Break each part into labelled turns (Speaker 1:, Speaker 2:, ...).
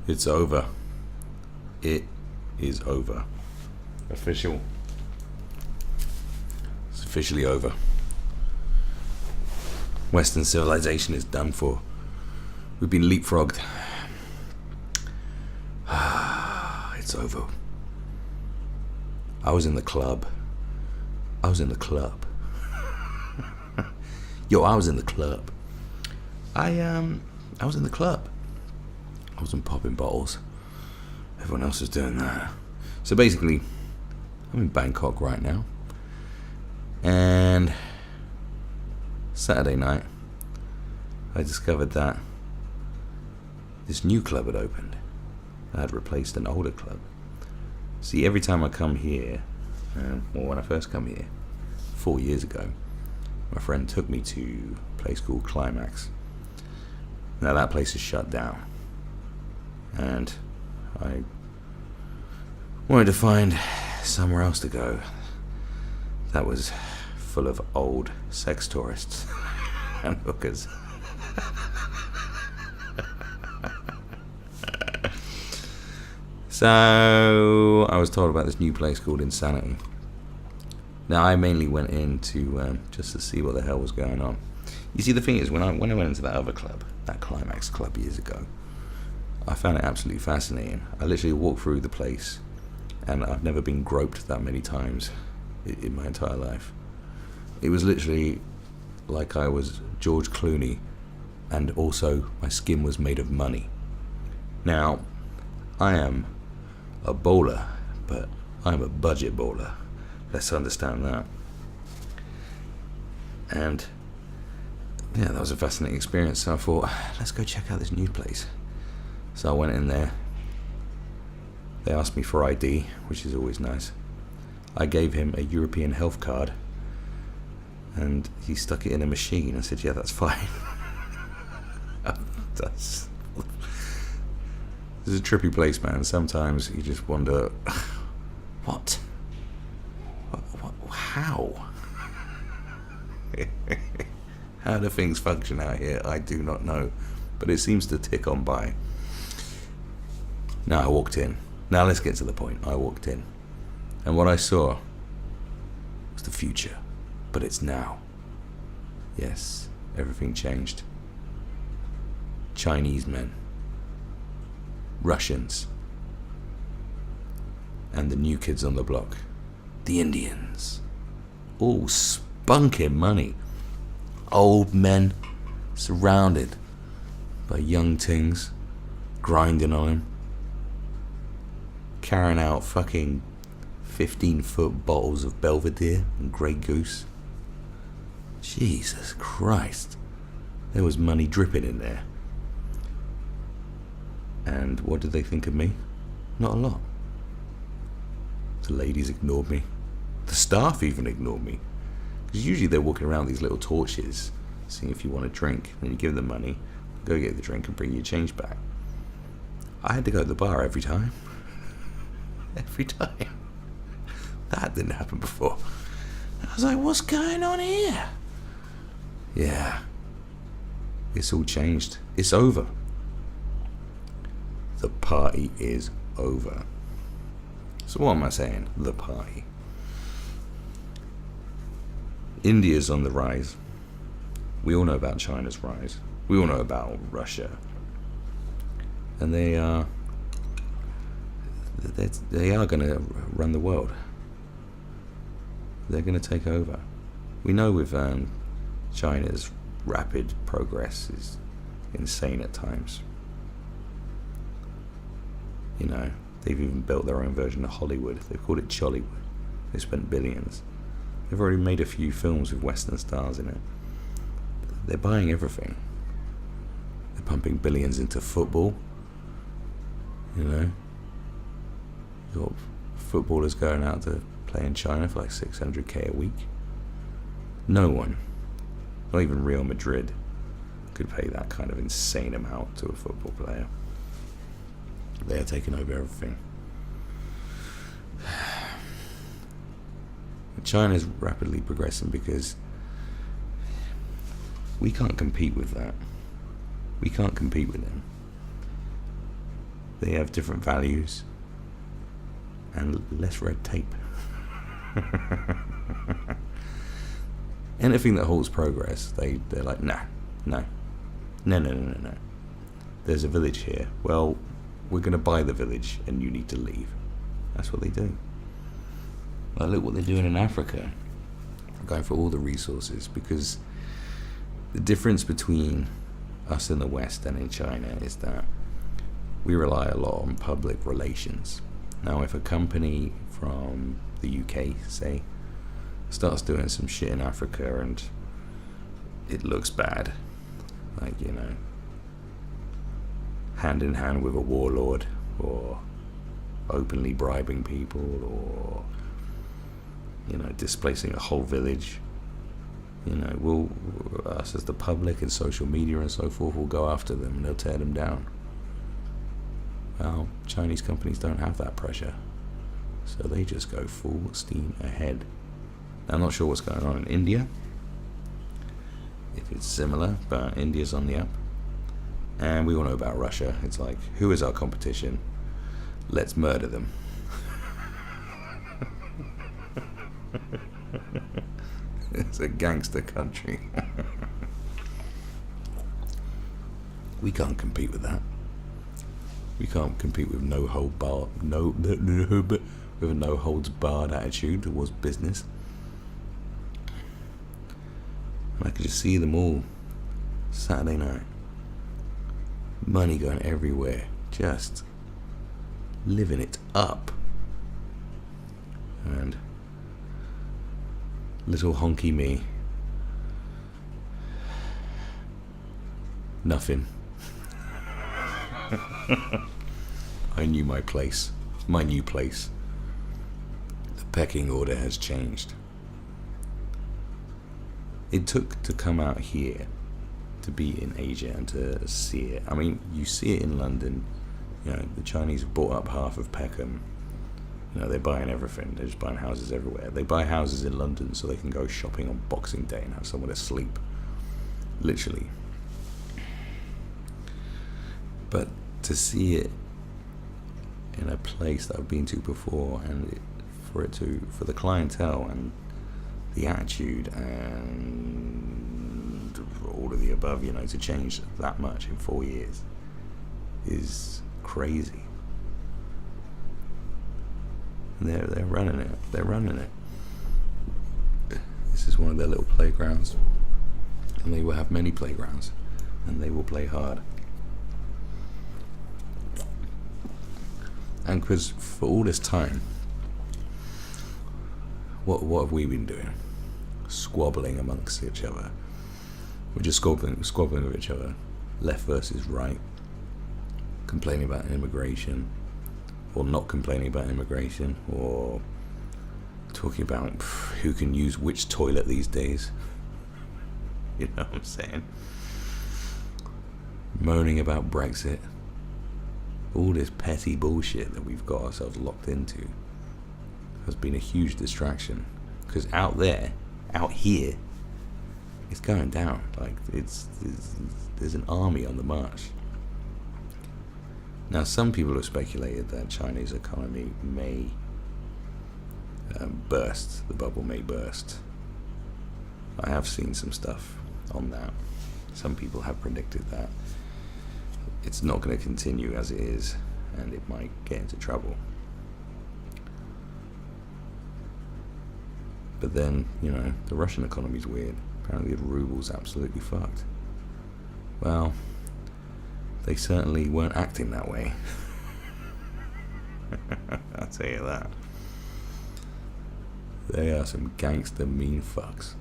Speaker 1: It's over. It is over. Official. It's officially over. Western civilization is done for. We've been leapfrogged. It's over. I was in the club. Yo, I was in the club. I was in the club. I wasn't popping bottles. Everyone else was doing that. So basically, I'm in Bangkok right now. And Saturday night, I discovered that this new club had opened. I had replaced an older club. See, every time I come here, when I first come here, 4 years ago, my friend took me to a place called Climax. Now that place is shut down. And I wanted to find somewhere else to go that was full of old sex tourists and hookers. So I was told about this new place called Insanity. Now I mainly went in to just to see what the hell was going on. You see, the thing is, when I went into that other club, that Climax club years ago, I found it absolutely fascinating. I literally walked through the place, and I've never been groped that many times in my entire life. It was literally like I was George Clooney, and also my skin was made of money. Now, I am a bowler, but I'm a budget bowler. Let's understand that. And yeah, that was a fascinating experience. So I thought, let's go check out this new place. So I went in there. They asked me for ID, which is always nice. I gave him a European health card, and he stuck it in a machine. I said, yeah, that's fine. This is a trippy place, man. Sometimes you just wonder, what? How? How do things function out here? I do not know. But it seems to tick on by. Now I walked in. Now let's get to the point. I walked in. And what I saw was the future. But it's now. Yes, everything changed. Chinese men. Russians. And the new kids on the block. The Indians. All spunking money. Old men surrounded by young tings grinding on him, carrying out fucking 15-foot bottles of Belvedere and Grey Goose. Jesus Christ, there was money dripping in there. And what did they think of me? Not a lot. The ladies ignored me. The staff even ignored me. Because usually they're walking around with these little torches, seeing if you want a drink. Then you give them money, go get the drink and bring your change back. I had to go to the bar every time. Every time. That didn't happen before. I was like, what's going on here? Yeah. It's all changed. It's over. The party is over. So what am I saying? The party. India's on the rise. We all know about China's rise. We all know about Russia. And they are going to run the world. They're going to take over. We know with China's rapid progress is insane at times. You know, they've even built their own version of Hollywood. They've called it Chollywood. They spent billions. They've already made a few films with Western stars in it. They're buying everything. They're pumping billions into football. You know, you've got footballers going out to play in China for like 600k a week. No one, not even Real Madrid, could pay that kind of insane amount to a football player. They are taking over everything. China is rapidly progressing because we can't compete with that. We can't compete with them. They have different values and less red tape. Anything that halts progress, they're like, no. There's a village here. Well, we're going to buy the village and you need to leave. That's what they do. Like, look what they're doing in Africa. Going for all the resources, because the difference between us in the West and in China is that we rely a lot on public relations. Now, if a company from the UK, say, starts doing some shit in Africa and it looks bad, like, you know, hand in hand with a warlord, or openly bribing people, or, you know, displacing a whole village, you know, us as the public and social media and so forth will go after them and they'll tear them down. Well, Chinese companies don't have that pressure, so they just go full steam ahead. Now, I'm not sure what's going on in India, if it's similar, but India's on the up. And we all know about Russia. It's like, who is our competition? Let's murder them. It's a gangster country. We can't compete with that. We can't compete with no holds barred attitude towards business. And I could just see them all Saturday night. Money going everywhere, just living it up. And little honky me, nothing. I knew my place, my new place. The pecking order has changed. It took to come out here to be in Asia and to see it. I mean, you see it in London. You know, the Chinese have bought up half of Peckham. You know, they're buying everything. They're just buying houses everywhere. They buy houses in London so they can go shopping on Boxing Day and have somewhere to sleep. Literally. But to see it in a place that I've been to before, and for the clientele and the attitude and all of the above, you know, to change that much in 4 years is crazy. And they're running it. They're running it. This is one of their little playgrounds, and they will have many playgrounds, and they will play hard. And because for all this time, what have we been doing? Squabbling amongst each other. We're just squabbling with each other. Left versus right. Complaining about immigration, or not complaining about immigration, or talking about who can use which toilet these days. You know what I'm saying? Moaning about Brexit. All this petty bullshit that we've got ourselves locked into has been a huge distraction, because out here, it's going down. Like, there's an army on the march. Now, some people have speculated that Chinese economy may burst. The bubble may burst. I have seen some stuff on that. Some people have predicted that it's not going to continue as it is, and it might get into trouble. But then, you know, the Russian economy's weird. Apparently the ruble's absolutely fucked. Well, they certainly weren't acting that way. I'll tell you that. They are some gangster mean fucks.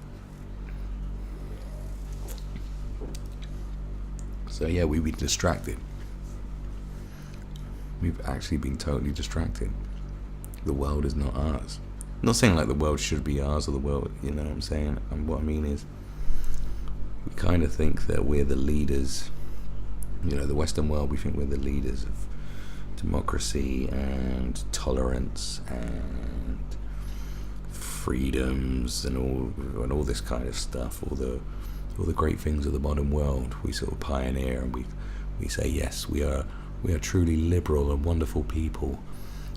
Speaker 1: So yeah, we've been distracted. We've actually been totally distracted. The world is not ours. I'm not saying like the world should be ours, or the world, you know what I'm saying? And what I mean is, we kind of think that we're the leaders. You know, the Western world, we think we're the leaders of democracy and tolerance and freedoms and all this kind of stuff. All the great things of the modern world we sort of pioneer, and we say, yes, we are We are truly liberal and wonderful people.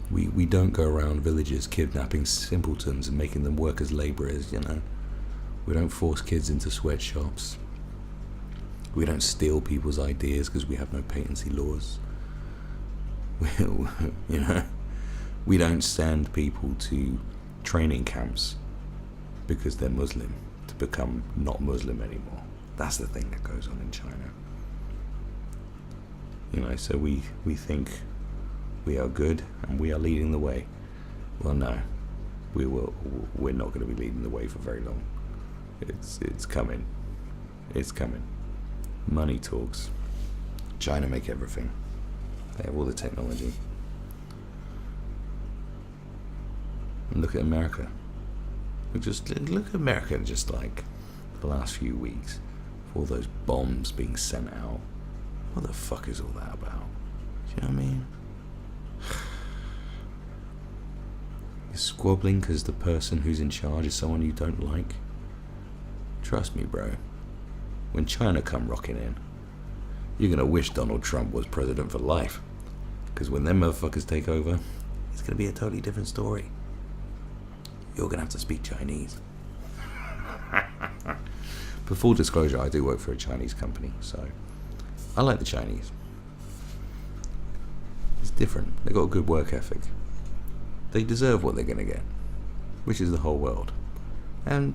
Speaker 1: We don't go around villages kidnapping simpletons and making them work as labourers, We don't force kids into sweatshops. We don't steal people's ideas because we have no patency laws. We don't send people to training camps because they're Muslim to become not Muslim anymore. That's the thing that goes on in China. So we think we are good and we are leading the way. Well, no, we're not going to be leading the way for very long. It's coming. It's coming. Money talks. China make everything. They have all the technology. And look at America. Look at America just like the last few weeks. All those bombs being sent out. What the fuck is all that about? Do you know what I mean? You're squabbling because the person who's in charge is someone you don't like? Trust me, bro. When China come rocking in, you're going to wish Donald Trump was president for life. Because when them motherfuckers take over, it's going to be a totally different story. You're going to have to speak Chinese. For full disclosure, I do work for a Chinese company, so I like the Chinese. It's different. They've got a good work ethic. They deserve what they're going to get, which is the whole world. And,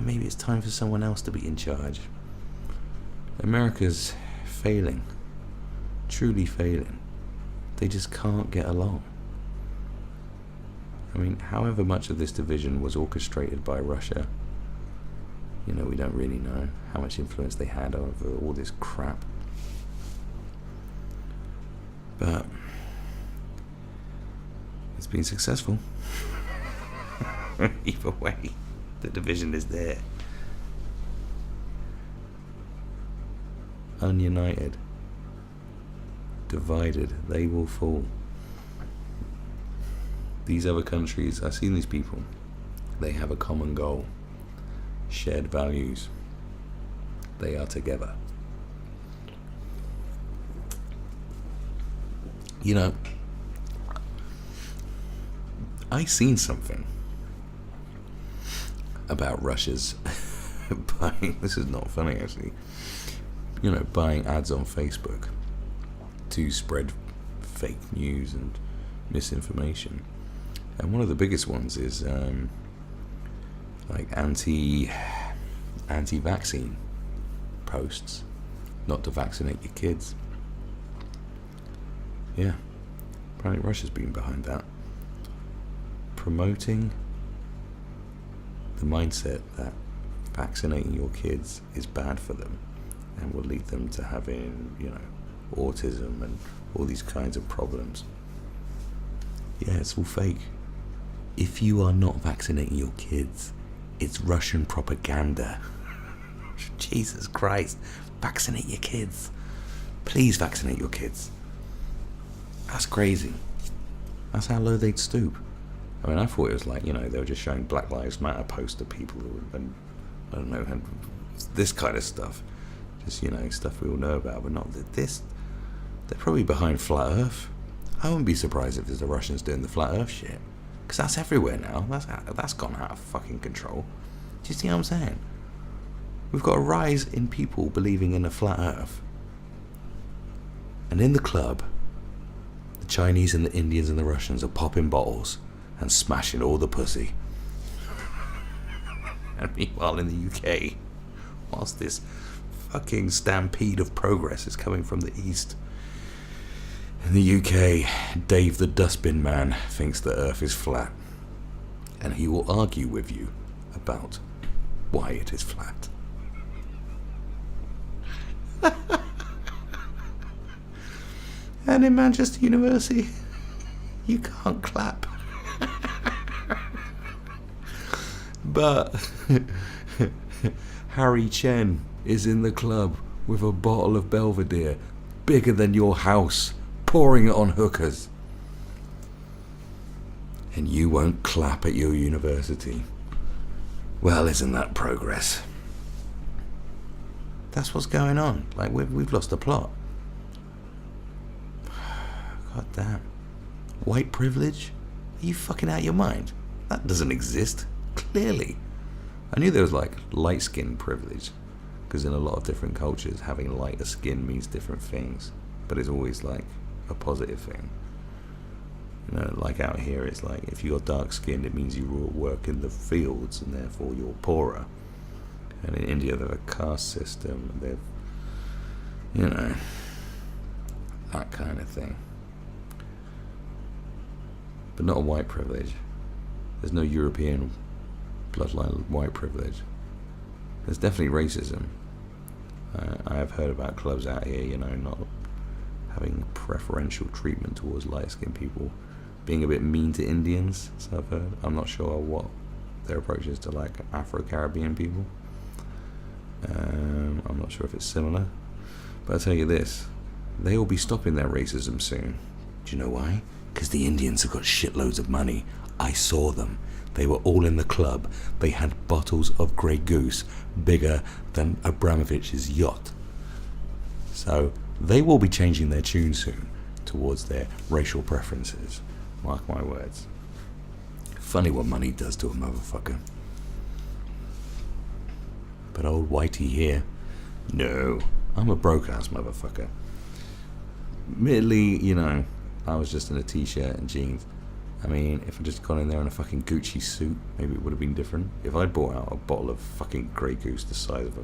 Speaker 1: maybe it's time for someone else to be in charge. America's failing. Truly failing. They just can't get along. However much of this division was orchestrated by Russia, we don't really know how much influence they had over all this crap. But it's been successful. Either way, the division is there. Ununited, divided, they will fall. These other countries, I've seen these people, they have a common goal, shared values. They are together. I seen something about Russia's buying, this is not funny actually, buying ads on Facebook to spread fake news and misinformation. And one of the biggest ones is like anti-vaccine posts, not to vaccinate your kids. Yeah, apparently Russia's been behind that, promoting the mindset that vaccinating your kids is bad for them and will lead them to having, autism and all these kinds of problems. Yeah, it's all fake. If you are not vaccinating your kids, it's Russian propaganda. Jesus Christ. Vaccinate your kids. Please vaccinate your kids. That's crazy. That's how low they'd stoop. I thought it was like, they were just showing Black Lives Matter posts to people and I don't know, and this kind of stuff. Just, stuff we all know about, but not this. They're probably behind Flat Earth. I wouldn't be surprised if there's the Russians doing the Flat Earth shit. Because that's everywhere now. That's gone out of fucking control. Do you see what I'm saying? We've got a rise in people believing in a flat Earth. And in the club, the Chinese and the Indians and the Russians are popping bottles and smashing all the pussy. And meanwhile in the UK, whilst this fucking stampede of progress is coming from the east, in the UK, Dave the Dustbin Man thinks the Earth is flat, and he will argue with you about why it is flat. And in Manchester University, you can't clap. But Harry Chen is in the club with a bottle of Belvedere bigger than your house, pouring it on hookers. And you won't clap at your university. Well, isn't that progress? That's what's going on. Like, we've lost the plot. God damn. White privilege? Are you fucking out of your mind? That doesn't exist. Clearly. I knew there was like light skin privilege, because in a lot of different cultures having lighter skin means different things, but it's always like a positive thing. You know, like out here it's like if you're dark skinned it means you work in the fields and therefore you're poorer. And in India they have a caste system and they've, you know, that kind of thing. But not a white privilege. There's no European bloodline white privilege. There's definitely racism. I have heard about clubs out here, you know, not having preferential treatment towards light-skinned people, being a bit mean to Indians, so I've heard. I'm not sure what their approach is to like Afro-Caribbean people. I'm not sure if it's similar. But I'll tell you this, they will be stopping their racism soon. Do you know why? Because the Indians have got shitloads of money. I saw them. They were all in the club. They had bottles of Grey Goose bigger than Abramovich's yacht. So they will be changing their tune soon towards their racial preferences. Mark my words. Funny what money does to a motherfucker. But old Whitey here, no, I'm a broke-ass motherfucker. Admittedly, you know, I was just in a t-shirt and jeans. I mean, if I'd just gone in there in a fucking Gucci suit, maybe it would have been different. If I'd bought out a bottle of fucking Grey Goose the size of a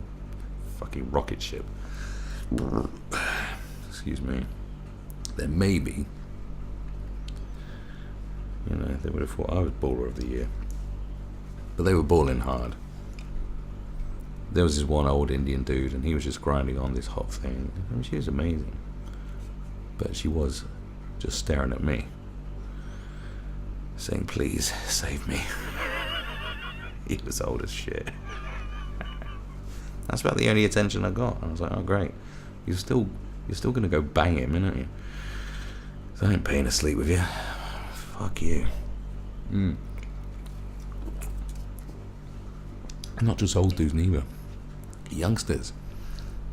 Speaker 1: fucking rocket ship, excuse me, then maybe, you know, they would have thought I was baller of the year. But they were balling hard. There was this one old Indian dude and he was just grinding on this hot thing. I mean, she was amazing. But she was just staring at me, saying, please, save me. He was old as shit. That's about the only attention I got. I was like, oh great. You're still gonna go bang him, innit you? So I ain't paying to sleep with you. Fuck you. And not just old dudes neither. Youngsters.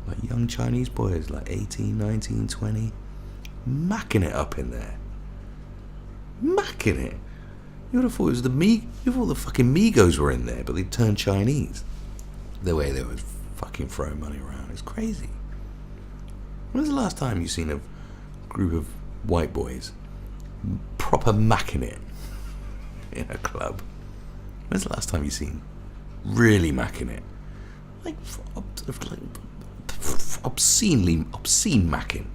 Speaker 1: Like young Chinese boys, like 18, 19, 20. Macking it up in there. Macking it. You would have thought it was you thought the fucking Migos were in there, but they turned Chinese. The way they were fucking throwing money around. It's crazy. When's the last time you seen a group of white boys proper macking it in a club? When's the last time you seen really macking it? Like obscene macking.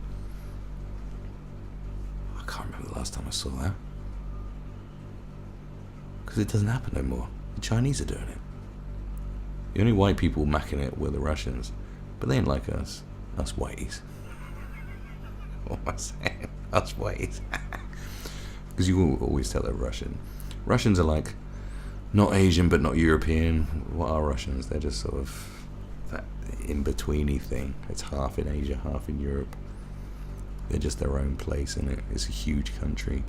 Speaker 1: I can't remember the last time I saw that. Because it doesn't happen no more. The Chinese are doing it. The only white people macking it were the Russians. But they ain't like us. Us whiteys. What am I saying? Us whiteys. Because you will always tell they're Russian. Russians are like, not Asian but not European. What are Russians? They're just sort of that in-betweeny thing. It's half in Asia, half in Europe. They're just their own place in it. It's a huge country.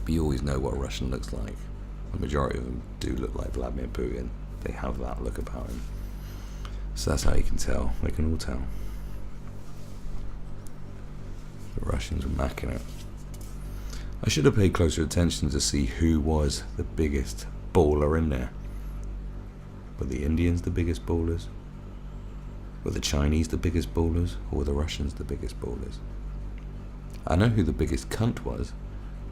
Speaker 1: But you always know what a Russian looks like. The majority of them do look like Vladimir Putin. They have that look about him. So that's how you can tell. They can all tell. The Russians were macking it. I should have paid closer attention to see who was the biggest baller in there. Were the Indians the biggest ballers? Were the Chinese the biggest ballers? Or were the Russians the biggest ballers? I know who the biggest cunt was,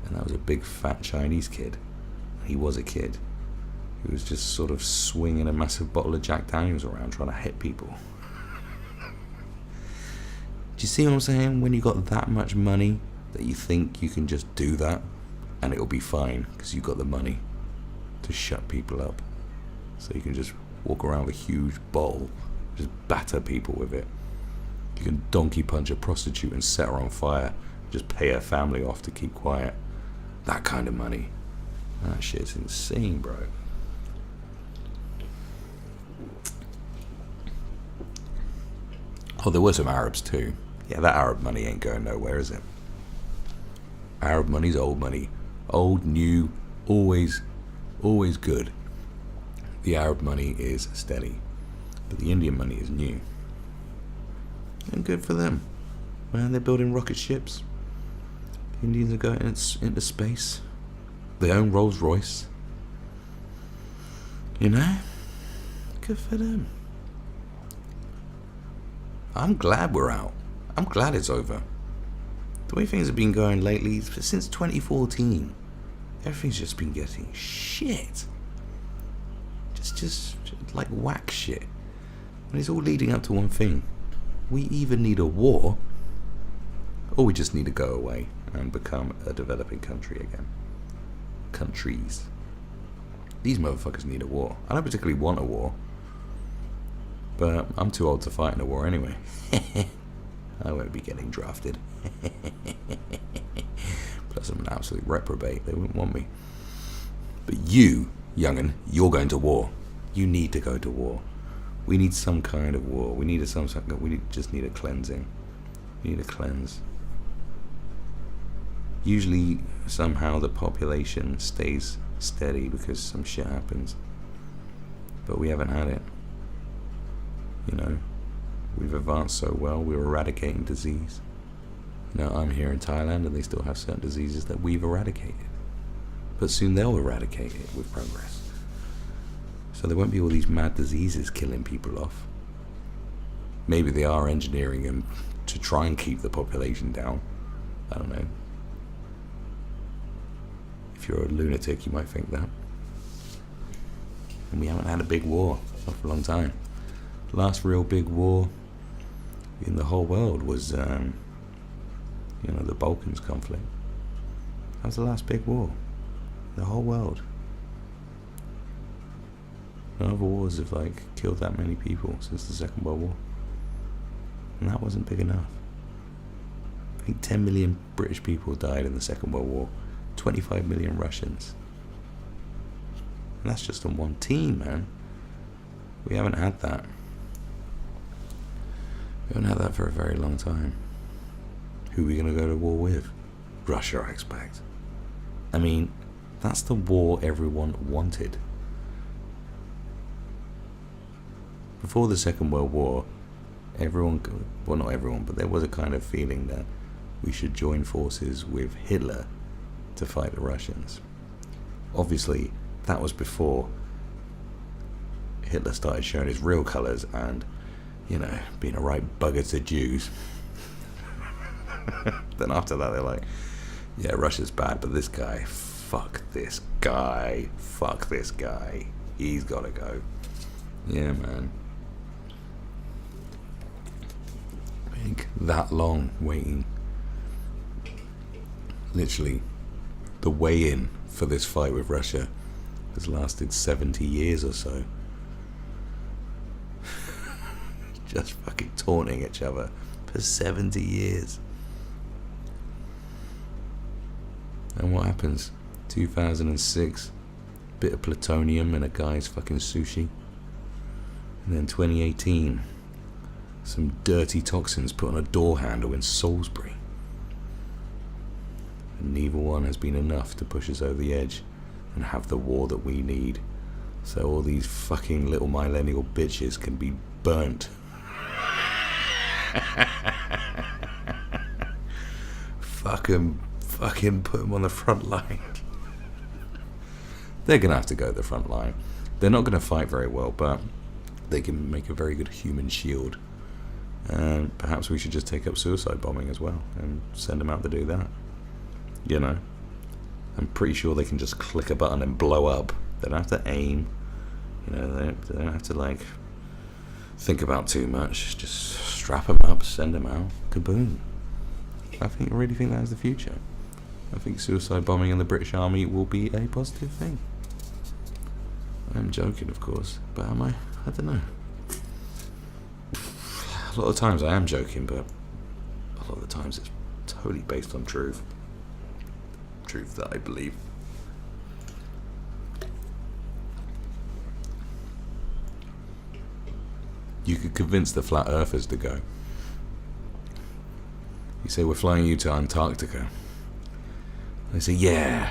Speaker 1: and that was a big fat Chinese kid. He was a kid who was just sort of swinging a massive bottle of Jack Daniels around trying to hit people. Do you see what I'm saying? When you got that much money that you think you can just do that and it'll be fine because you got the money to shut people up. So you can just walk around with a huge bowl, just batter people with it. You can donkey punch a prostitute and set her on fire, just pay her family off to keep quiet. That kind of money. That shit's insane, bro. Oh, there were some Arabs too. Yeah, that Arab money ain't going nowhere, is it? Arab money's old money. Old, new, always good. The Arab money is steady. But the Indian money is new. And good for them. Man, they're building rocket ships. Indians are going into space. They own Rolls Royce. You know? Good for them. I'm glad we're out. I'm glad it's over. The way things have been going lately, since 2014, everything's just been getting shit. Just like whack shit. And it's all leading up to one thing. We either need a war, or we just need to go away and become a developing country again. Countries. These motherfuckers need a war. I don't particularly want a war, but I'm too old to fight in a war anyway. I won't be getting drafted. Plus I'm an absolute reprobate. They wouldn't want me. But you, young'un, you're going to war. You need to go to war. We need some kind of war. We need just need a cleansing. We need a cleanse. Usually, somehow, the population stays steady because some shit happens. But we haven't had it. You know, we've advanced so well, we're eradicating disease. You know, I'm here in Thailand and they still have certain diseases that we've eradicated. But soon they'll eradicate it with progress. So there won't be all these mad diseases killing people off. Maybe they are engineering them to try and keep the population down. I don't know. If you're a lunatic, you might think that. And we haven't had a big war for a long time. The last real big war in the whole world was, the Balkans conflict. That was the last big war in the whole world. No other wars have killed that many people since the Second World War. And that wasn't big enough. I think 10 million British people died in the Second World War. 25 million Russians. And that's just on one team, man. We haven't had that. We haven't had that for a very long time. Who are we going to go to war with? Russia, I expect. I mean, that's the war everyone wanted. Before the Second World War, not everyone, but there was a kind of feeling that we should join forces with Hitler to fight the Russians. Obviously, that was before Hitler started showing his real colours and, being a right bugger to Jews. Then after that, they're like, yeah, Russia's bad, but this guy, fuck this guy, he's gotta go. Yeah, man. That long waiting. Literally, the weigh-in for this fight with Russia has lasted 70 years or so. Just fucking taunting each other for 70 years. And what happens? 2006, bit of plutonium in a guy's fucking sushi. And then 2018, some dirty toxins put on a door handle in Salisbury. And neither one has been enough to push us over the edge and have the war that we need. So all these fucking little millennial bitches can be burnt. Fucking put them on the front line. They're gonna have to go to the front line. They're not gonna fight very well, but they can make a very good human shield. And perhaps we should just take up suicide bombing as well and send them out to do that. I'm pretty sure they can just click a button and blow up. They don't have to aim. They don't have to think about too much. Just strap them up, send them out, kaboom. I really think that is the future. I think suicide bombing in the British Army will be a positive thing. I'm joking, of course, but am I? I don't know. A lot of times I am joking, but a lot of the times it's totally based on truth. Truth that I believe. You could convince the flat earthers to go. You say, we're flying you to Antarctica. They say, yeah,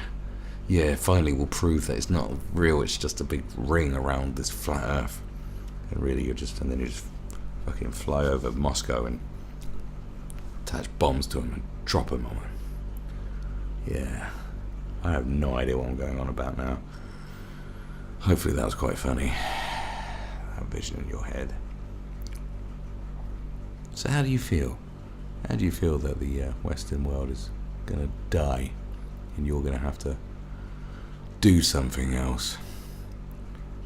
Speaker 1: finally we'll prove that it's not real, it's just a big ring around this flat earth. And really and then you just fucking fly over Moscow and attach bombs to them and drop them on them. Yeah, I have no idea what I'm going on about now. Hopefully that was quite funny. That vision in your head. So how do you feel? How do you feel that the Western world is going to die and you're going to have to do something else?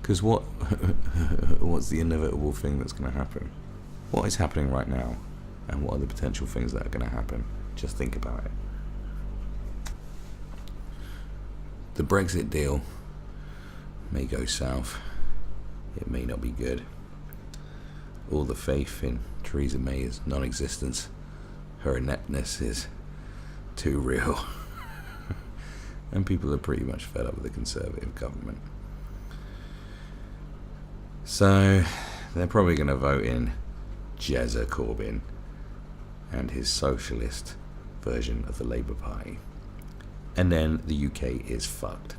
Speaker 1: Because what's the inevitable thing that's going to happen? What is happening right now? And what are the potential things that are going to happen? Just think about it. The Brexit deal may go south. It may not be good. All the faith in Theresa May is non-existent. Her ineptness is too real. And people are pretty much fed up with the Conservative government. So they're probably going to vote in Jezza Corbyn and his socialist version of the Labour Party. And then the UK is fucked.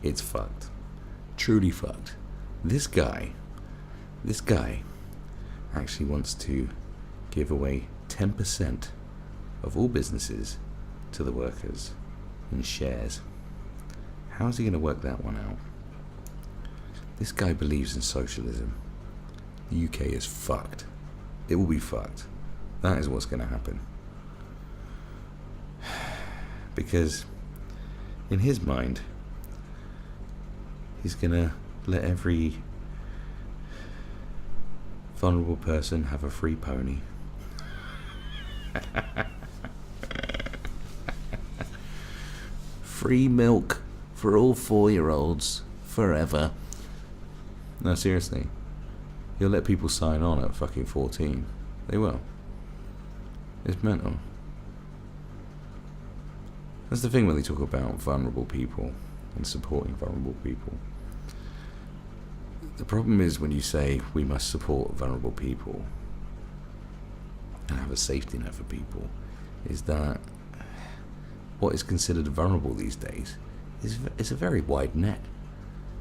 Speaker 1: It's fucked. Truly fucked. This guy actually wants to give away 10% of all businesses to the workers in shares. How is he going to work that one out? This guy believes in socialism. The UK is fucked. It will be fucked. That is what's going to happen. Because in his mind, he's going to let every vulnerable person have a free pony. Free milk for all 4-year-olds forever. No, seriously. He'll let people sign on at fucking 14. They will. It's mental. That's the thing when they talk about vulnerable people and supporting vulnerable people. The problem is when you say we must support vulnerable people and have a safety net for people, is that what is considered vulnerable these days is a very wide net.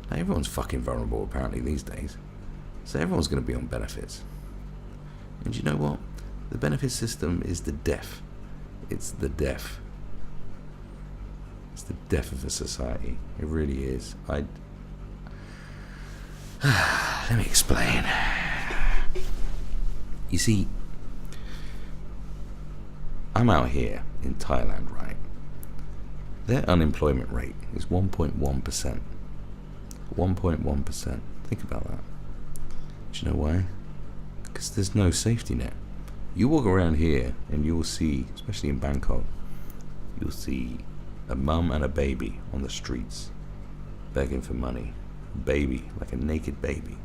Speaker 1: Now, everyone's fucking vulnerable apparently these days, so everyone's going to be on benefits. And you know what? The benefit system is the death. It's the death. It's the death of a society. It really is. Let me explain. You see, I'm out here in Thailand, right? Their unemployment rate is 1.1%. 1.1%. Think about that. Do you know why? Because there's no safety net. You walk around here and you'll see, especially in Bangkok, you'll see a mum and a baby on the streets begging for money. Baby, like a naked baby.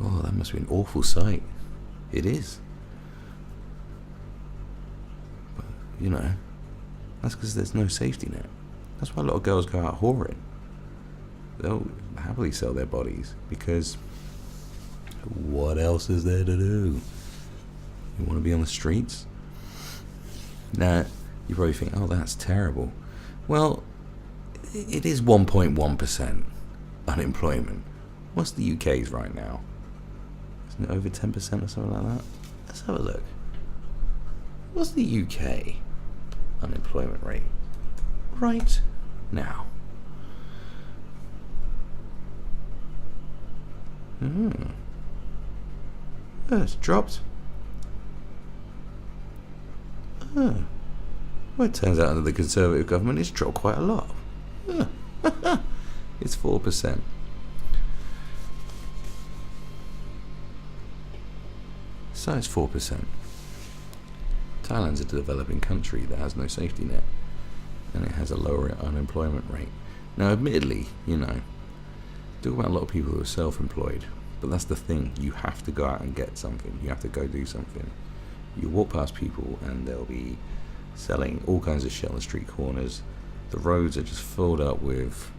Speaker 1: Oh, that must be an awful sight. It is. But, you know, that's because there's no safety net. That's why a lot of girls go out whoring. They'll happily sell their bodies because what else is there to do? You want to be on the streets? Now, you probably think, oh, that's terrible. Well, it is 1.1% unemployment. What's the UK's right now? Isn't it over 10% or something like that? Let's have a look. What's the UK unemployment rate right now? Oh, it's dropped. Oh. Well, it turns out under the Conservative government it's dropped quite a lot. It's 4%. So it's 4%. Thailand's a developing country that has no safety net, and it has a lower unemployment rate. Now, admittedly, you know, talk about a lot of people who are self-employed, but that's the thing. You have to go out and get something. You have to go do something. You walk past people and they'll be selling all kinds of shit on the street corners. The roads are just filled up with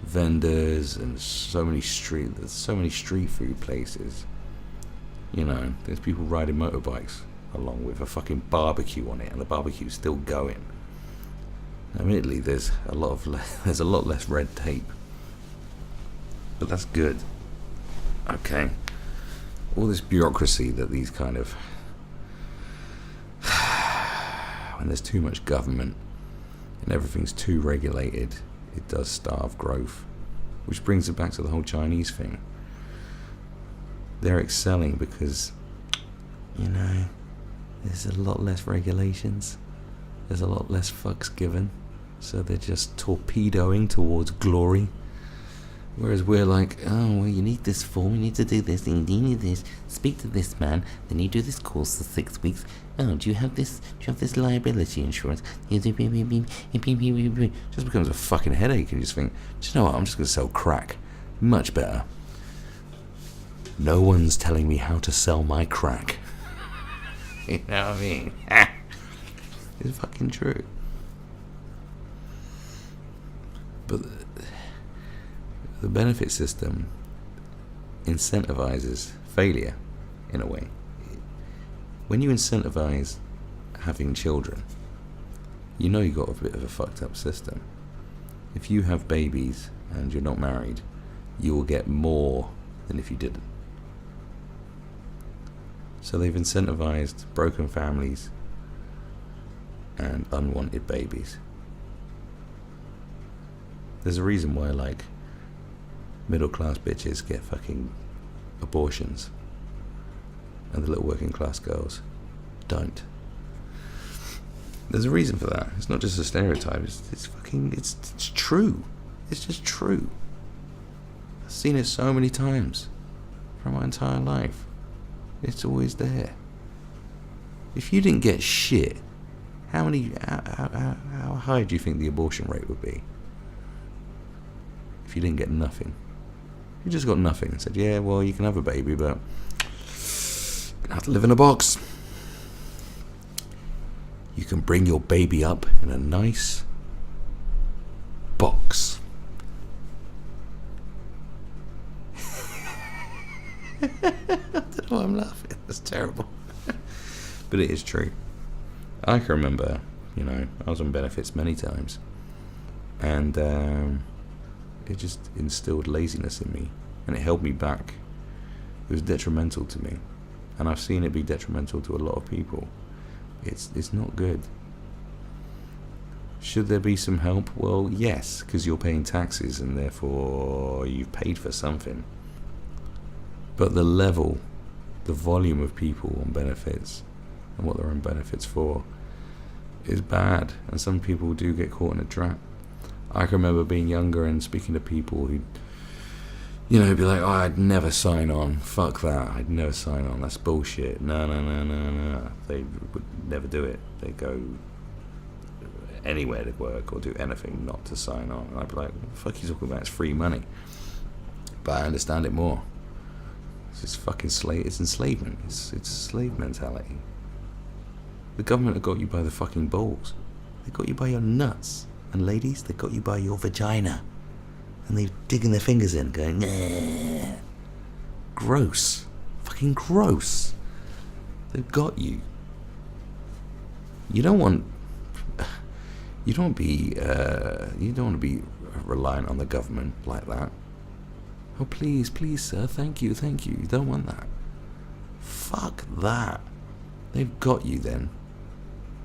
Speaker 1: vendors and there's so many street food places. You know, there's people riding motorbikes along with a fucking barbecue on it, and the barbecue's still going. Admittedly, there's a lot less red tape, but that's good. Okay, all this bureaucracy that these kind of when there's too much government and everything's too regulated, it does starve growth. Which brings it back to the whole Chinese thing. They're excelling because, there's a lot less regulations. There's a lot less fucks given. So they're just torpedoing towards glory. Whereas we're like, oh, well, you need this form, you need to do this, and you need this, speak to this man, then you do this course for 6 weeks. Oh, do you have this liability insurance? Just becomes a fucking headache, and you just think, do you know what, I'm just going to sell crack. Much better. No one's telling me how to sell my crack. You know what I mean? It's fucking true. But the benefit system incentivizes failure, in a way. When you incentivize having children, you know you got a bit of a fucked up system. If you have babies and you're not married, you will get more than if you didn't. So they've incentivized broken families and unwanted babies. There's a reason why, like, middle class bitches get fucking abortions and the little working class girls don't. There's a reason for that. It's not just a stereotype. It's true. It's just true. I've seen it so many times from my entire life. It's always there. If you didn't get shit, how high do you think the abortion rate would be? If you didn't get nothing. You just got nothing and said, yeah, well, you can have a baby, but you're gonna have to live in a box. You can bring your baby up in a nice box. I don't know why I'm laughing. That's terrible. But it is true. I can remember, I was on benefits many times. And it just instilled laziness in me, and it held me back. It was detrimental to me, and I've seen it be detrimental to a lot of people. It's not good. Should there be some help? Well, yes, because you're paying taxes and therefore you've paid for something. But the volume of people on benefits and what they're on benefits for is bad, and some people do get caught in a trap. I can remember being younger and speaking to people who, be like, oh, I'd never sign on. Fuck that. I'd never sign on. That's bullshit. No. They would never do it. They go anywhere to work or do anything not to sign on. And I'd be like, what the fuck are you talking about? It's free money. But I understand it more. It's just fucking it's enslavement. It's slave mentality. The government have got you by the fucking balls. They got you by your nuts. And ladies, they got you by your vagina. And they're digging their fingers in, going, nah. Gross. Fucking gross. They've got you. You don't want to be reliant on the government like that. Oh, please, sir, thank you. You don't want that. Fuck that. They've got you then.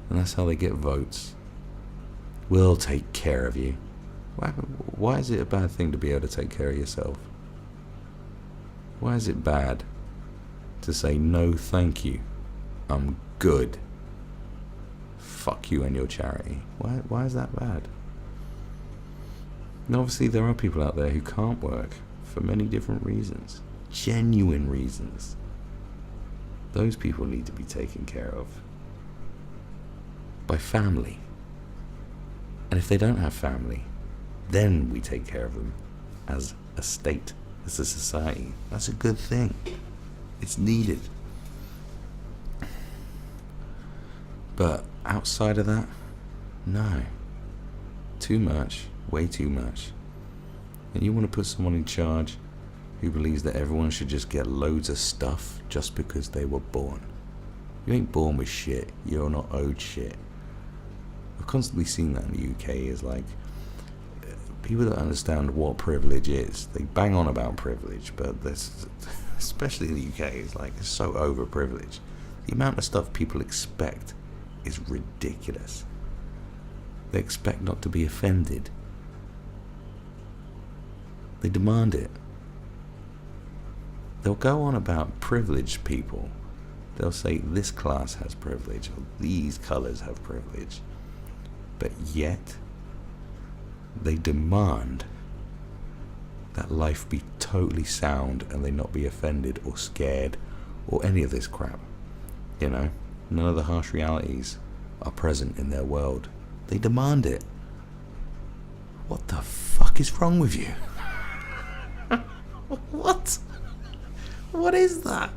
Speaker 1: And that's how they get votes. We'll take care of you. Why is it a bad thing to be able to take care of yourself? Why is it bad to say no thank you? I'm good. Fuck you and your charity. Why is that bad? And obviously there are people out there who can't work for many different reasons. Genuine reasons. Those people need to be taken care of by family. And if they don't have family, then we take care of them as a state, as a society. That's a good thing. It's needed. But outside of that, no. Too much, way too much. And you want to put someone in charge who believes that everyone should just get loads of stuff just because they were born. You ain't born with shit. You're not owed shit. I've constantly seen that in the UK, is like, people don't understand what privilege is. They bang on about privilege, but this, especially in the UK, it's so overprivileged. The amount of stuff people expect is ridiculous. They expect not to be offended. They demand it. They'll go on about privileged people. They'll say this class has privilege, or these colours have privilege. But yet, they demand that life be totally sound and they not be offended or scared or any of this crap. You know, none of the harsh realities are present in their world. They demand it. What the fuck is wrong with you? What? What is that?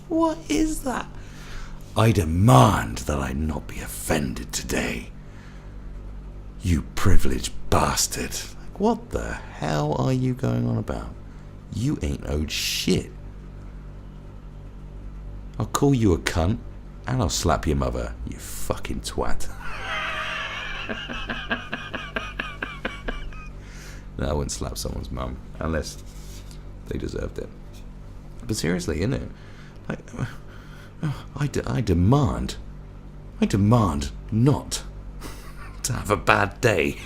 Speaker 1: What is that? I demand that I not be offended today. You privileged bastard. What the hell are you going on about? You ain't owed shit. I'll call you a cunt and I'll slap your mother, you fucking twat. No, I wouldn't slap someone's mum unless they deserved it. But seriously, innit? Like, I demand not to have a bad day.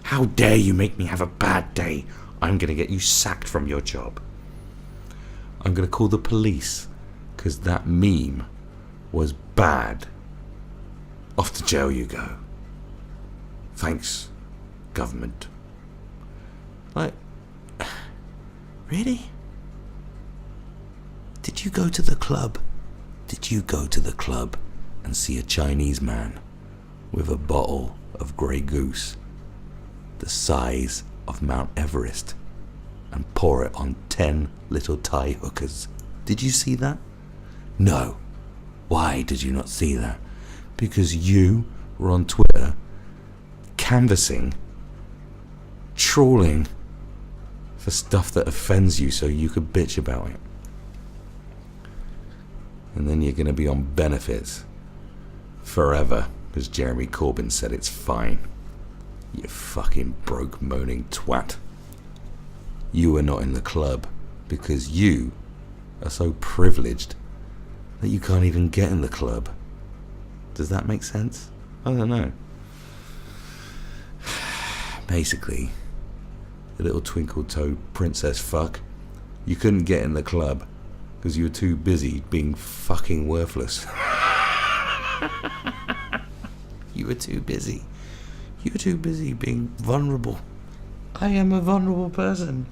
Speaker 1: How dare you make me have a bad day? I'm gonna get you sacked from your job. I'm gonna call the police because that meme was bad. Off to jail you go. Thanks, government. Like, really? Did you go to the club? Did you go to the club and see a Chinese man with a bottle of Grey Goose the size of Mount Everest and pour it on 10 little Thai hookers? Did you see that? No. Why did you not see that? Because you were on Twitter canvassing, trawling for stuff that offends you so you could bitch about it. And then you're going to be on benefits forever because Jeremy Corbyn said it's fine. You fucking broke moaning twat. You are not in the club because you are so privileged that you can't even get in the club. Does that make sense? I don't know. Basically, the little twinkle-toed princess fuck, you couldn't get in the club because you were too busy being fucking worthless. You were too busy. You were too busy being vulnerable. I am a vulnerable person.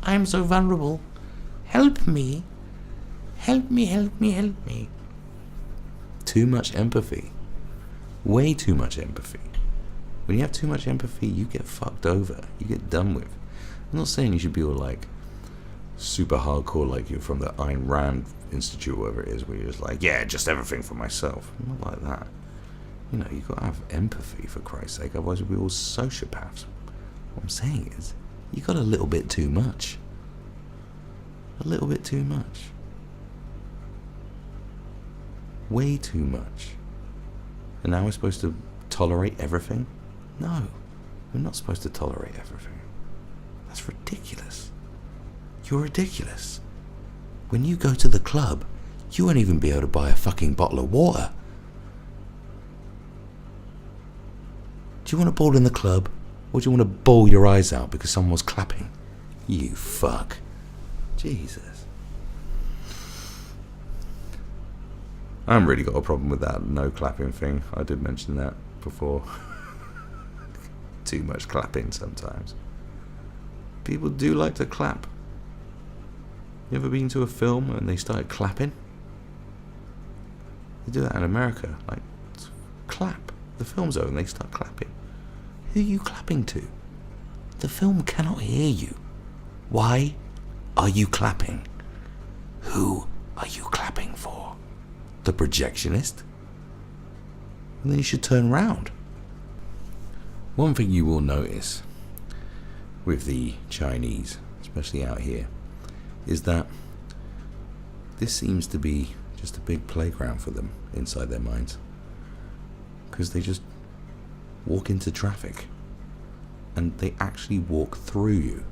Speaker 1: I am so vulnerable. Help me. Help me, help me, help me. Too much empathy. Way too much empathy. When you have too much empathy, you get fucked over. You get done with. I'm not saying you should be all like super hardcore like you're from the Ayn Rand Institute or whatever it is, where you're just like, yeah, just everything for myself. Not like that. You know, you've got to have empathy, for Christ's sake, otherwise we'll be all sociopaths. What I'm saying is, you got a little bit too much. A little bit too much. Way too much. And now we're supposed to tolerate everything? No, we're not supposed to tolerate everything. That's ridiculous. You're ridiculous. When you go to the club, you won't even be able to buy a fucking bottle of water. Do you want to bawl in the club, or do you want to bawl your eyes out because someone was clapping? You fuck. Jesus. I haven't really got a problem with that no clapping thing. I did mention that before. Too much clapping sometimes. People do like to clap. You ever been to a film and they started clapping? They do that in America. Like, clap. The film's over and they start clapping. Who are you clapping to? The film cannot hear you. Why are you clapping? Who are you clapping for? The projectionist? And then you should turn round. One thing you will notice with the Chinese, especially out here, is that this seems to be just a big playground for them inside their minds. Because they just walk into traffic and they actually walk through you.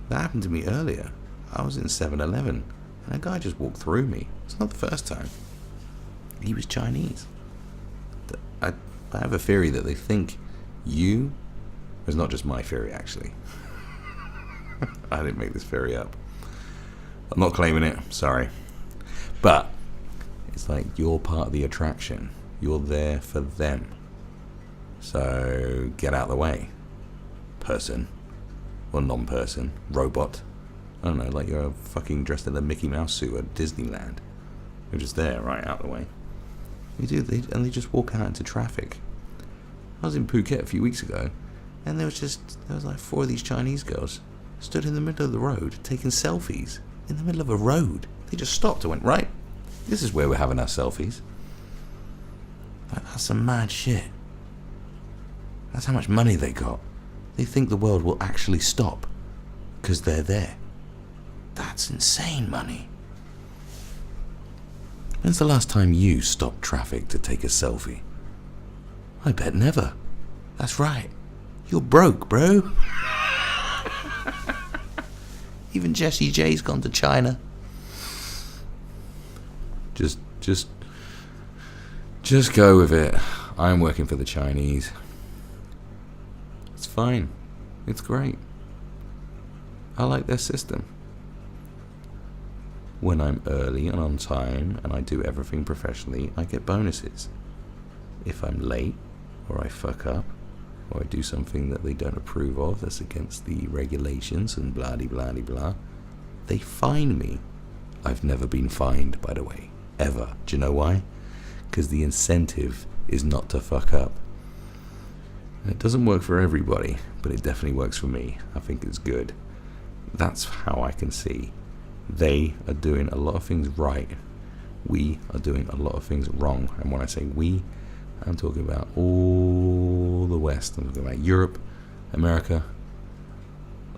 Speaker 1: That happened to me earlier. I was in 7-Eleven and a guy just walked through me. It's not the first time. he was Chinese. I have a theory that they think you... It's not just my theory, actually. I didn't make this theory up. I'm not claiming it, sorry. But it's like you're part of the attraction. You're there for them. So get out of the way, person. Or non-person. Robot. I don't know, like you're fucking dressed in a Mickey Mouse suit at Disneyland. You're just there, right out of the way. They just walk out into traffic. I was in Phuket a few weeks ago, and there was like 4 of these Chinese girls stood in the middle of the road taking selfies in the middle of a road. They just stopped and went, right, this is where we're having our selfies. That's some mad shit. That's how much money they got. They think the world will actually stop because they're there. That's insane money. When's the last time you stopped traffic to take a selfie? I bet never. That's right. You're broke, bro. Even Jessie J's gone to China. Just go with it. I'm working for the Chinese. It's fine. It's great. I like their system. When I'm early and on time and I do everything professionally, I get bonuses. If I'm late, or I fuck up, or I do something that they don't approve of that's against the regulations and blah-de-blah-de-blah, they fine me. I've never been fined, by the way. Ever. Do you know why? Because the incentive is not to fuck up. And it doesn't work for everybody, but it definitely works for me. I think it's good. That's how I can see. They are doing a lot of things right. We are doing a lot of things wrong. And when I say we, I'm talking about all the West. I'm talking about Europe, America,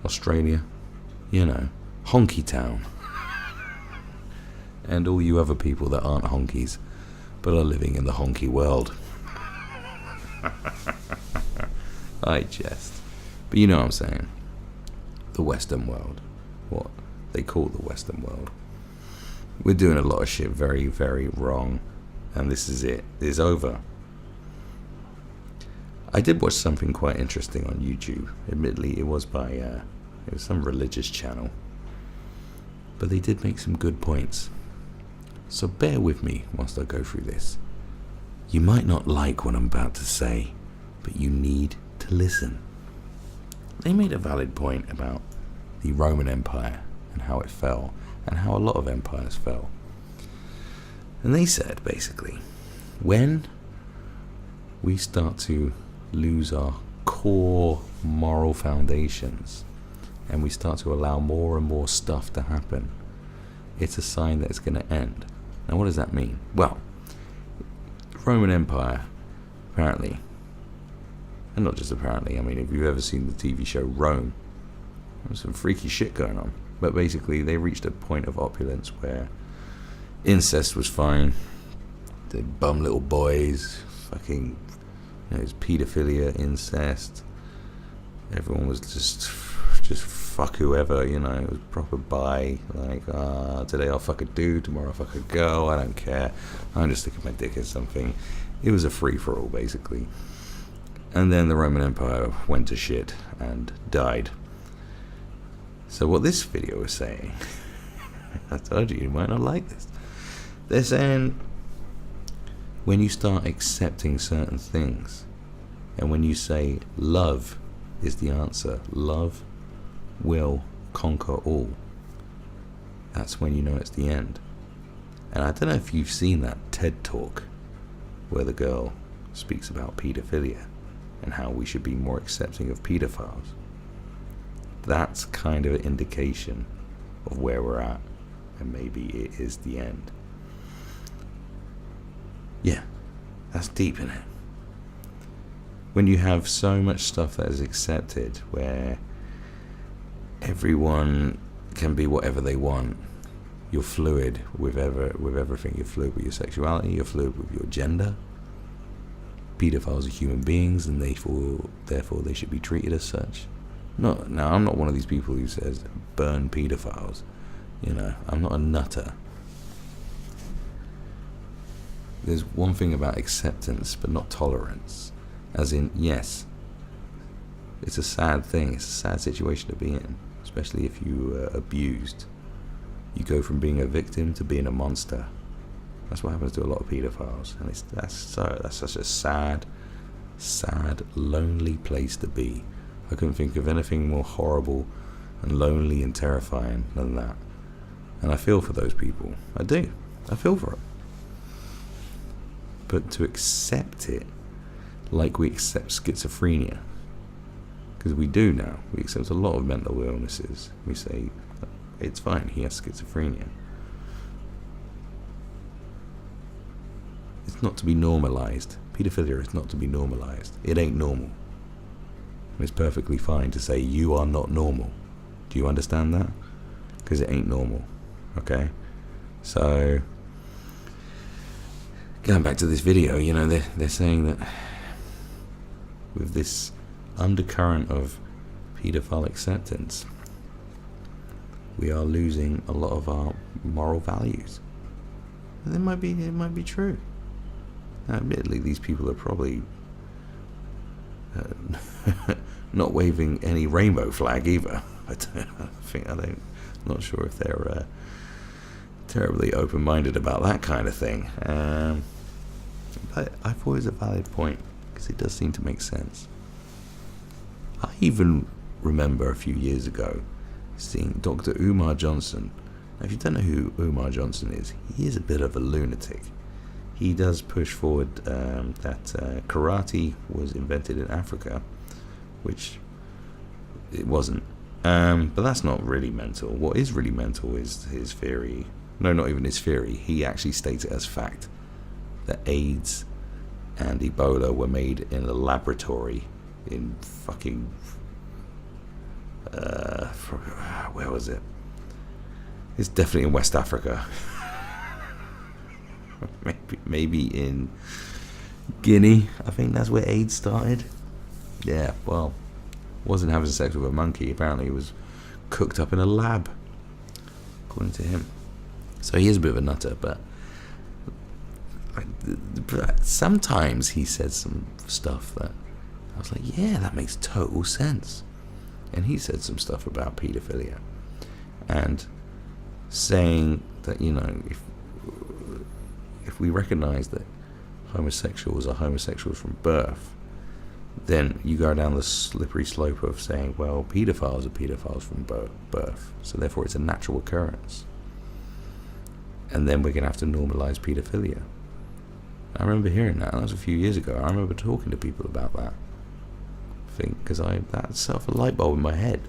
Speaker 1: Australia, you know, honky town. And all you other people that aren't honkies, but are living in the honky world. I jest. But you know what I'm saying. The Western world. What they call the Western world. We're doing a lot of shit very, very wrong. And this is it. It's over. I did watch something quite interesting on YouTube. Admittedly, it was by it was some religious channel. But they did make some good points. So bear with me whilst I go through this. You might not like what I'm about to say, but you need to listen. They made a valid point about the Roman Empire and how it fell, and how a lot of empires fell. And they said, basically, when we start to lose our core moral foundations, and we start to allow more and more stuff to happen, it's a sign that it's going to end. Now, what does that mean? Well, the Roman Empire, apparently, and not just apparently, I mean, if you've ever seen the TV show Rome, there was some freaky shit going on. But basically, they reached a point of opulence where incest was fine. The bum little boys, fucking, you know, it was paedophilia, incest. Everyone was just fuck whoever, you know. It was proper bi. Like, today I'll fuck a dude, tomorrow I'll fuck a girl. I don't care. I'm just sticking my dick in something. It was a free for all, basically. And then the Roman Empire went to shit and died. So what this video is saying, I told you might not like this. They're saying when you start accepting certain things, and when you say love is the answer, love will conquer all, that's when you know it's the end. And I don't know if you've seen that TED Talk where the girl speaks about paedophilia and how we should be more accepting of paedophiles. That's kind of an indication of where we're at, and maybe it is the end. Yeah, that's deep in it. When you have so much stuff that is accepted, where everyone can be whatever they want, you're fluid with everything. You're fluid with your sexuality, you're fluid with your gender. Pedophiles are human beings, and therefore they should be treated as such. No, now I'm not one of these people who says burn pedophiles. You know, I'm not a nutter. there's one thing about acceptance, but not tolerance. As in, yes, it's a sad thing. It's a sad situation to be in, especially if you are abused. You go from being a victim to being a monster. That's what happens to a lot of paedophiles, and that's such a sad, lonely place to be. I couldn't think of anything more horrible and lonely and terrifying than that. And I feel for those people. I do. I feel for them. But to accept it like we accept schizophrenia, because we do now. We accept a lot of mental illnesses. We say, it's fine, he has schizophrenia. It's not to be normalized. Pedophilia is not to be normalized. It ain't normal. And it's perfectly fine to say, you are not normal. Do you understand that? Because it ain't normal. Okay? So, going back to this video, you know, they're saying that with this undercurrent of paedophile acceptance, we are losing a lot of our moral values. And it might be true. Now, admittedly, these people are probably not waving any rainbow flag either. I'm not sure if they're terribly open-minded about that kind of thing. But I thought it was a valid point, because it does seem to make sense. I even remember a few years ago seeing Dr. Umar Johnson. Now, if you don't know who Umar Johnson is, he is a bit of a lunatic. He does push forward that karate was invented in Africa, which it wasn't. But that's not really mental. What is really mental is his theory. No, not even his theory. He actually states it as fact that AIDS and Ebola were made in a laboratory in fucking where was it? It's definitely in West Africa. maybe in Guinea. I think that's where AIDS started. Yeah, well, wasn't having sex with a monkey. Apparently he was cooked up in a lab, according to him. So he is a bit of a nutter, but sometimes he said some stuff that I was like, yeah, that makes total sense. And he said some stuff about paedophilia and saying that, you know, if we recognize that homosexuals are homosexuals from birth, then you go down the slippery slope of saying, well, paedophiles are paedophiles from birth, so therefore it's a natural occurrence. And then we're going to have to normalize paedophilia. I remember hearing that. That was a few years ago. I remember talking to people about that thing, because that set off a light bulb in my head.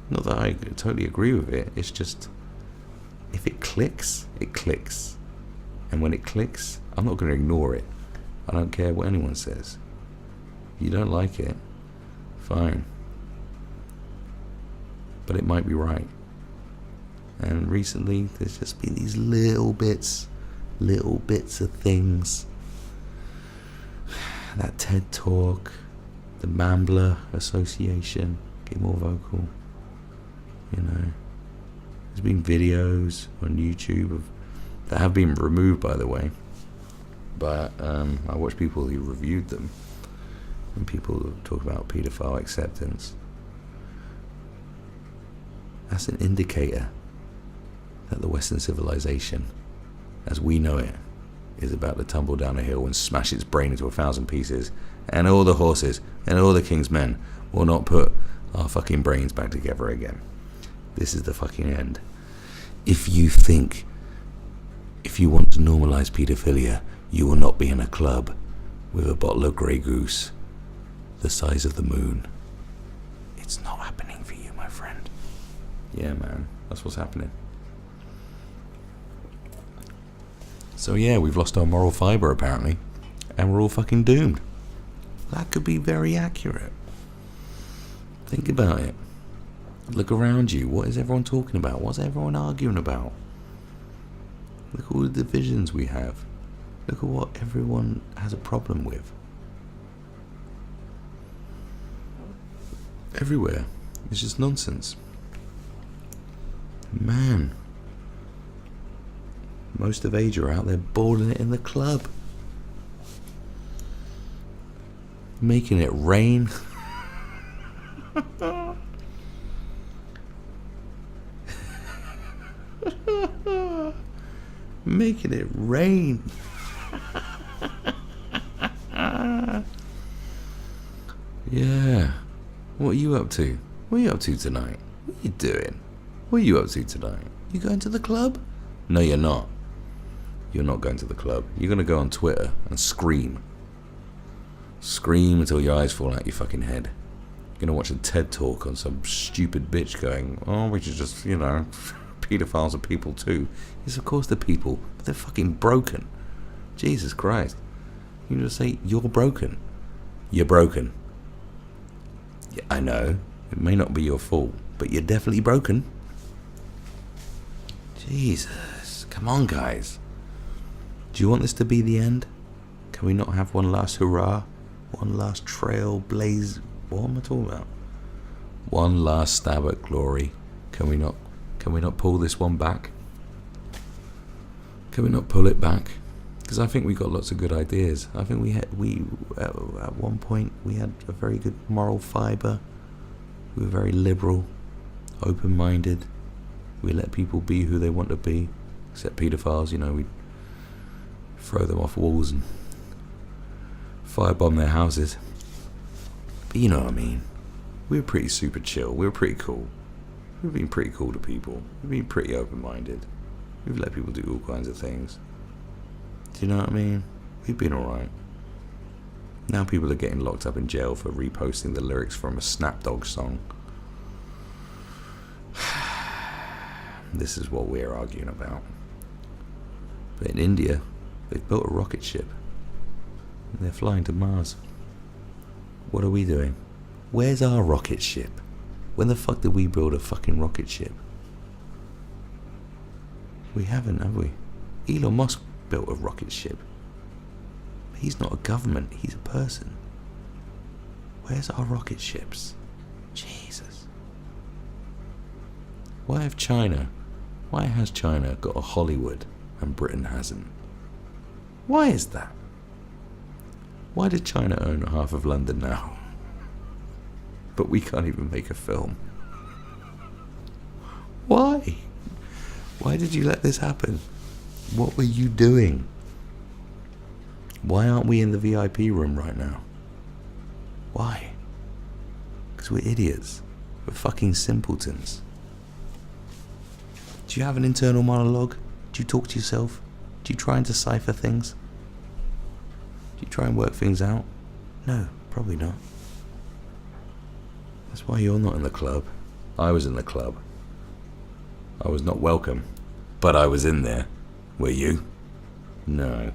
Speaker 1: Not that I totally agree with it. It's just, if it clicks, it clicks. And when it clicks, I'm not going to ignore it. I don't care what anyone says. If you don't like it, fine. But it might be right. And recently, there's just been these little bits of things. That TED Talk, the Mambler Association, get more vocal. You know, there's been videos on YouTube that have been removed, by the way. But I watch people who reviewed them, and people talk about paedophile acceptance. That's an indicator that the Western civilization, as we know it, is about to tumble down a hill and smash its brain into 1,000 pieces, and all the horses and all the king's men will not put our fucking brains back together again. This is the fucking end. If you want to normalize paedophilia, you will not be in a club with a bottle of Grey Goose the size of the moon. It's not happening for you, my friend. Yeah, man, that's what's happening. So yeah, we've lost our moral fibre apparently, and we're all fucking doomed. That could be very accurate. Think about it. Look around you. What is everyone talking about? What's everyone arguing about? Look at all the divisions we have. Look at what everyone has a problem with. Everywhere. It's just nonsense. Man. Most of Asia are out there balling it in the club. Making it rain. Making it rain. Yeah. What are you up to? What are you up to tonight? What are you doing? What are you up to tonight? You going to the club? No, you're not. You're not going to the club. You're going to go on Twitter and scream. Scream until your eyes fall out your fucking head. You're going to watch a TED talk on some stupid bitch going, oh, we should just, pedophiles are people too. Yes, of course they're people, but they're fucking broken. Jesus Christ. You just say, you're broken. You're broken. Yeah, I know. It may not be your fault, but you're definitely broken. Jesus. Come on, guys. Do you want this to be the end? Can we not have one last hurrah? One last trail blaze? What am I talking about? One last stab at glory. Can we not pull this one back? Can we not pull it back? Because I think we got lots of good ideas. I think at one point we had a very good moral fibre. We were very liberal, open-minded. We let people be who they want to be. Except paedophiles, we'd throw them off walls and firebomb their houses. But you know what I mean. We were pretty super chill. We were pretty cool. We've been pretty cool to people. We've been pretty open-minded. We've let people do all kinds of things. Do you know what I mean? We've been alright. Now people are getting locked up in jail for reposting the lyrics from a Snapdog song. This is what we're arguing about. But in India, they've built a rocket ship. And they're flying to Mars. What are we doing? Where's our rocket ship? When the fuck did we build a fucking rocket ship? We haven't, have we? Elon Musk built a rocket ship. But he's not a government, he's a person. Where's our rocket ships? Jesus. Why has China got a Hollywood and Britain hasn't? Why is that? Why did China own half of London now? But we can't even make a film. Why? Why did you let this happen? What were you doing? Why aren't we in the VIP room right now? Why? Because we're idiots. We're fucking simpletons. Do you have an internal monologue? Do you talk to yourself? Do you try and decipher things? Do you try and work things out? No, probably not. That's why you're not in the club. I was in the club. I was not welcome, but I was in there. Were you? No.